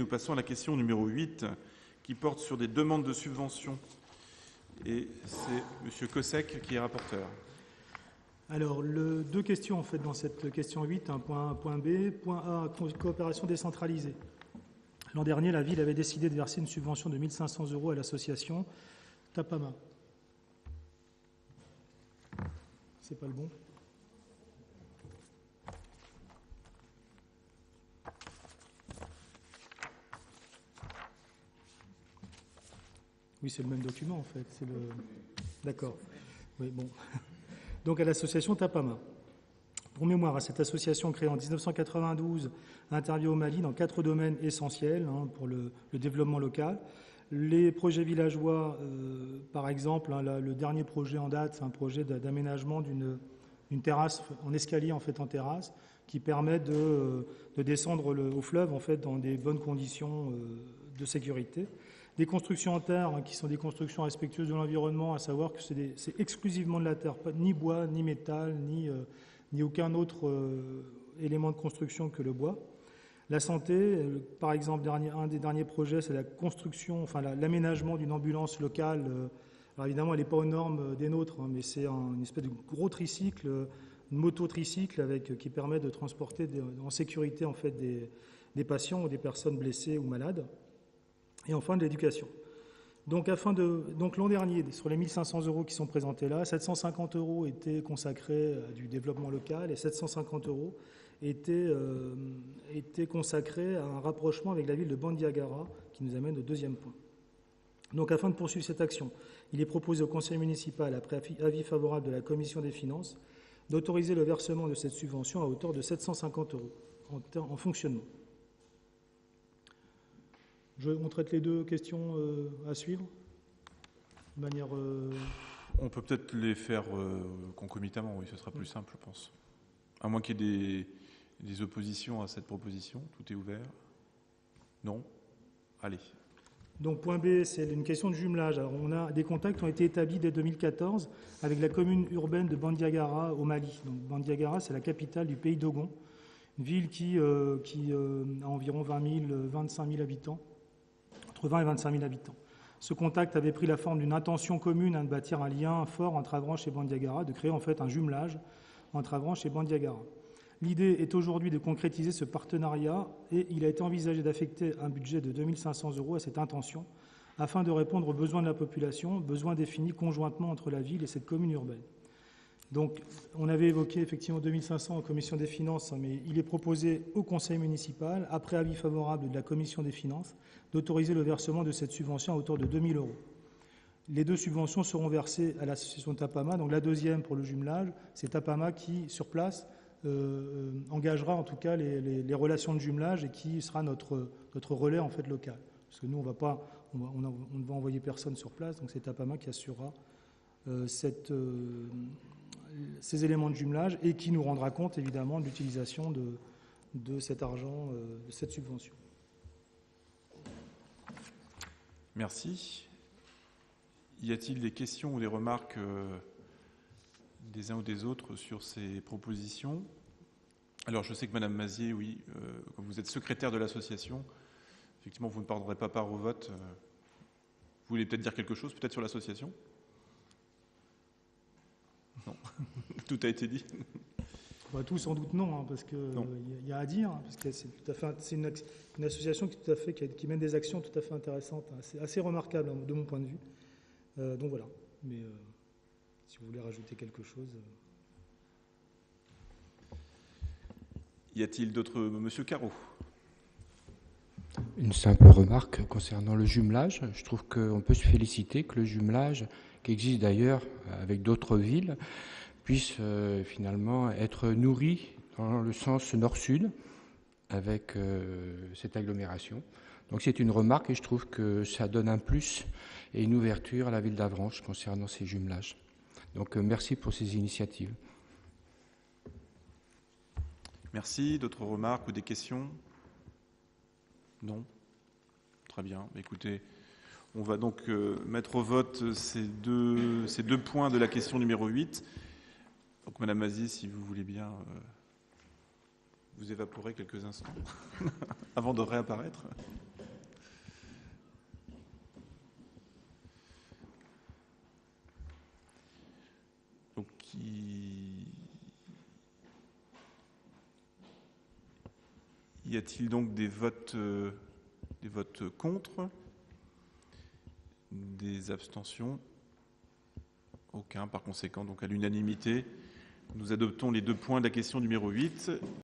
nous passons à la question numéro 8, qui porte sur des demandes de subventions. Et c'est M. Cossec qui est rapporteur. Alors, deux questions en fait dans cette question 8, un point A, point B. Point A, coopération décentralisée. L'an dernier, la ville avait décidé de verser une subvention de 1 500 € à l'association Tapama. C'est pas le bon. Oui, c'est le même document en fait. D'accord. Oui, bon. Donc à l'association Tapama. Pour mémoire, cette association créée en 1992 intervient au Mali dans 4 domaines essentiels pour le développement local. Les projets villageois, par exemple, le dernier projet en date, c'est un projet d'aménagement d'une terrasse en escalier en fait en terrasse, qui permet de descendre au fleuve en fait dans des bonnes conditions de sécurité. Des constructions en terre qui sont des constructions respectueuses de l'environnement, à savoir que c'est exclusivement de la terre, ni bois, ni métal, ni aucun autre élément de construction que le bois. La santé, par exemple, un des derniers projets, c'est la construction, enfin l'aménagement d'une ambulance locale. Alors évidemment, elle n'est pas aux normes des nôtres, mais c'est une espèce de gros tricycle, une moto-tricycle qui permet de transporter en sécurité en fait des patients ou des personnes blessées ou malades. Et enfin de l'éducation. Donc l'an dernier, sur les 1 500 € qui sont présentés là, 750 € étaient consacrés à du développement local et 750 € étaient consacrés à un rapprochement avec la ville de Bandiagara, qui nous amène au deuxième point. Donc afin de poursuivre cette action, il est proposé au conseil municipal, après avis favorable de la commission des finances, d'autoriser le versement de cette subvention à hauteur de 750 € en fonctionnement. On traite les deux questions à suivre de manière. On peut peut-être les faire concomitamment, oui, ce sera plus simple, je pense. À moins qu'il y ait des oppositions à cette proposition, tout est ouvert. Non ? Allez. Donc, point B, c'est une question de jumelage. Alors, des contacts ont été établis dès 2014 avec la commune urbaine de Bandiagara au Mali. Donc, Bandiagara, c'est la capitale du pays d'Ogon, une ville qui a environ 25 000 habitants. Entre 20 et 25 000 habitants. Ce contact avait pris la forme d'une intention commune de bâtir un lien fort entre Avranches et Bandiagara, de créer en fait un jumelage entre Avranches et Bandiagara. L'idée est aujourd'hui de concrétiser ce partenariat et il a été envisagé d'affecter un budget de 2 500 € à cette intention afin de répondre aux besoins de la population, besoins définis conjointement entre la ville et cette commune urbaine. Donc, on avait évoqué effectivement 2 500 en commission des finances, mais il est proposé au conseil municipal, après avis favorable de la commission des finances, d'autoriser le versement de cette subvention à hauteur de 2 000 €. Les deux subventions seront versées à l'association Tapama. Donc la deuxième pour le jumelage, c'est Tapama qui, sur place, engagera en tout cas les relations de jumelage et qui sera notre relais en fait local. Parce que nous, on ne va envoyer personne sur place, donc c'est Tapama qui assurera ces éléments de jumelage et qui nous rendra compte évidemment de l'utilisation de cet argent, de cette subvention. Merci. Y a-t-il des questions ou des remarques des uns ou des autres sur ces propositions ? Alors je sais que Madame Mazier, oui, comme vous êtes secrétaire de l'association, effectivement vous ne prendrez pas part au vote. Vous voulez peut-être dire quelque chose, peut-être sur l'association ? Non, tout a été dit. Bah, tout sans doute non, parce qu'il y a à dire, parce que c'est une association qui mène des actions tout à fait intéressantes, assez remarquables de mon point de vue. Donc voilà. Mais si vous voulez rajouter quelque chose. Y a-t-il d'autres ? Monsieur Carreau. Une simple remarque concernant le jumelage. Je trouve qu'on peut se féliciter que le jumelage, qui existe d'ailleurs avec d'autres villes, puisse finalement être nourri dans le sens nord-sud avec cette agglomération. Donc c'est une remarque et je trouve que ça donne un plus et une ouverture à la ville d'Avranches concernant ces jumelages. Donc merci pour ces initiatives. Merci. D'autres remarques ou des questions ? Non ? Très bien. Écoutez, on va donc mettre au vote ces deux points de la question numéro 8. Donc, Madame Mazier, si vous voulez bien vous évaporer quelques instants avant de réapparaître. Y a-t-il donc des votes contre? Des abstentions? Aucun. Par conséquent, donc à l'unanimité, nous adoptons les 2 points de la question numéro 8.